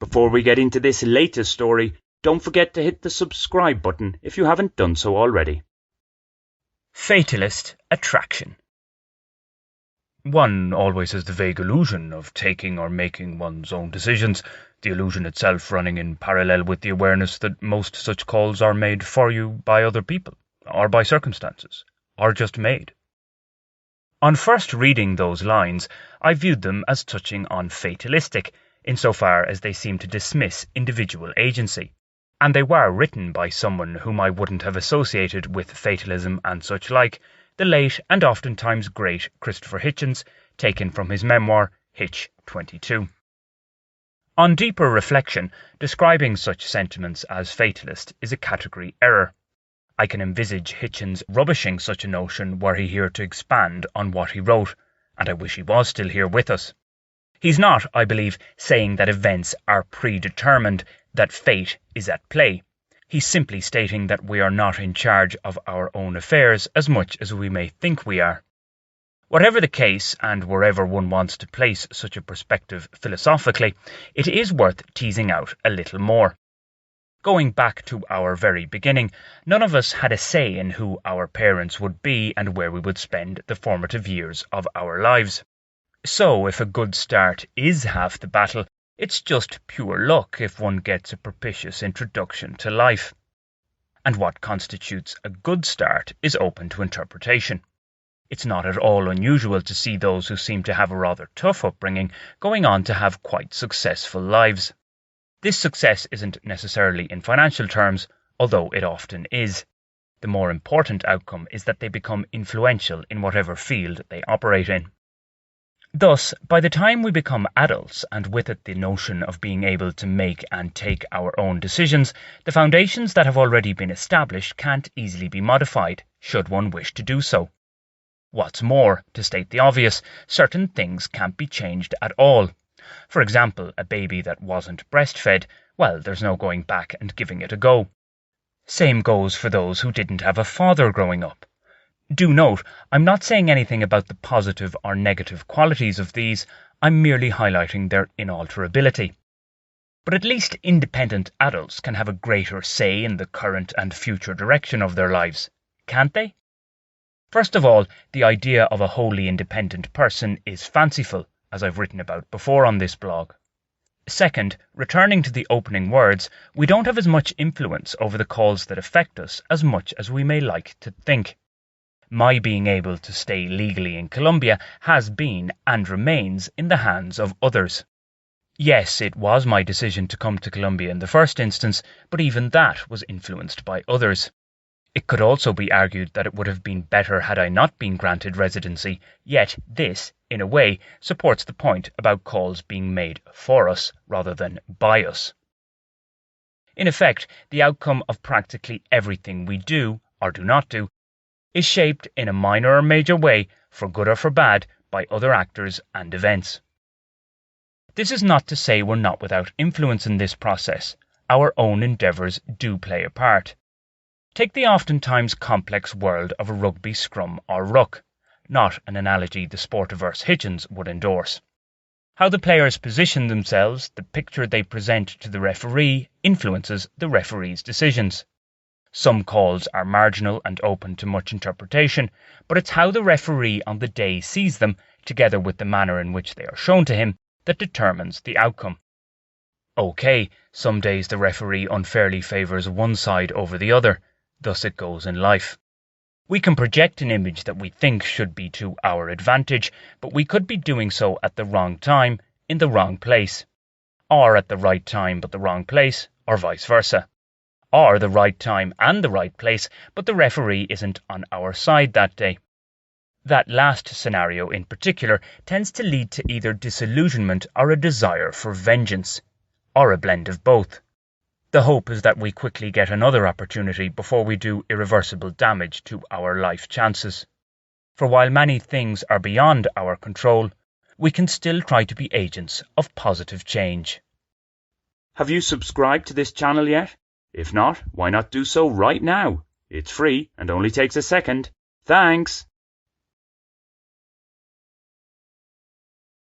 Before we get into this latest story, don't forget to hit the subscribe button if you haven't done so already. Fatalist Attraction. One always has the vague illusion of taking or making one's own decisions, the illusion itself running in parallel with the awareness that most such calls are made for you by other people, or by circumstances, or just made. On first reading those lines, I viewed them as touching on fatalistic, insofar as they seem to dismiss individual agency, and they were written by someone whom I wouldn't have associated with fatalism and such like, the late and oftentimes great Christopher Hitchens, taken from his memoir, Hitch 22. On deeper reflection, describing such sentiments as fatalist is a category error. I can envisage Hitchens rubbishing such a notion were he here to expand on what he wrote, and I wish he was still here with us. He's not, I believe, saying that events are predetermined, that fate is at play. He's simply stating that we are not in charge of our own affairs as much as we may think we are. Whatever the case, and wherever one wants to place such a perspective philosophically, it is worth teasing out a little more. Going back to our very beginning, none of us had a say in who our parents would be and where we would spend the formative years of our lives. So if a good start is half the battle, it's just pure luck if one gets a propitious introduction to life. And what constitutes a good start is open to interpretation. It's not at all unusual to see those who seem to have a rather tough upbringing going on to have quite successful lives. This success isn't necessarily in financial terms, although it often is. The more important outcome is that they become influential in whatever field they operate in. Thus, by the time we become adults, and with it the notion of being able to make and take our own decisions, the foundations that have already been established can't easily be modified, should one wish to do so. What's more, to state the obvious, certain things can't be changed at all. For example, a baby that wasn't breastfed, well, there's no going back and giving it a go. Same goes for those who didn't have a father growing up. Do note, I'm not saying anything about the positive or negative qualities of these, I'm merely highlighting their inalterability. But at least independent adults can have a greater say in the current and future direction of their lives, can't they? First of all, the idea of a wholly independent person is fanciful, as I've written about before on this blog. Second, returning to the opening words, we don't have as much influence over the calls that affect us as much as we may like to think. My being able to stay legally in Colombia has been and remains in the hands of others. Yes, it was my decision to come to Colombia in the first instance, but even that was influenced by others. It could also be argued that it would have been better had I not been granted residency, yet this, in a way, supports the point about calls being made for us rather than by us. In effect, the outcome of practically everything we do, or do not do, is shaped in a minor or major way, for good or for bad, by other actors and events. This is not to say we're not without influence in this process. Our own endeavours do play a part. Take the oftentimes complex world of a rugby scrum or ruck, not an analogy the sportiverse Hitchens would endorse. How the players position themselves, the picture they present to the referee, influences the referee's decisions. Some calls are marginal and open to much interpretation, but it's how the referee on the day sees them, together with the manner in which they are shown to him, that determines the outcome. OK, some days the referee unfairly favours one side over the other. Thus it goes in life. We can project an image that we think should be to our advantage, but we could be doing so at the wrong time, in the wrong place. Or at the right time but the wrong place, or vice versa. Or the right time and the right place, but the referee isn't on our side that day. That last scenario in particular tends to lead to either disillusionment or a desire for vengeance, or a blend of both. The hope is that we quickly get another opportunity before we do irreversible damage to our life chances. For while many things are beyond our control, we can still try to be agents of positive change. Have you subscribed to this channel yet? If not, why not do so right now? It's free and only takes a second. Thanks!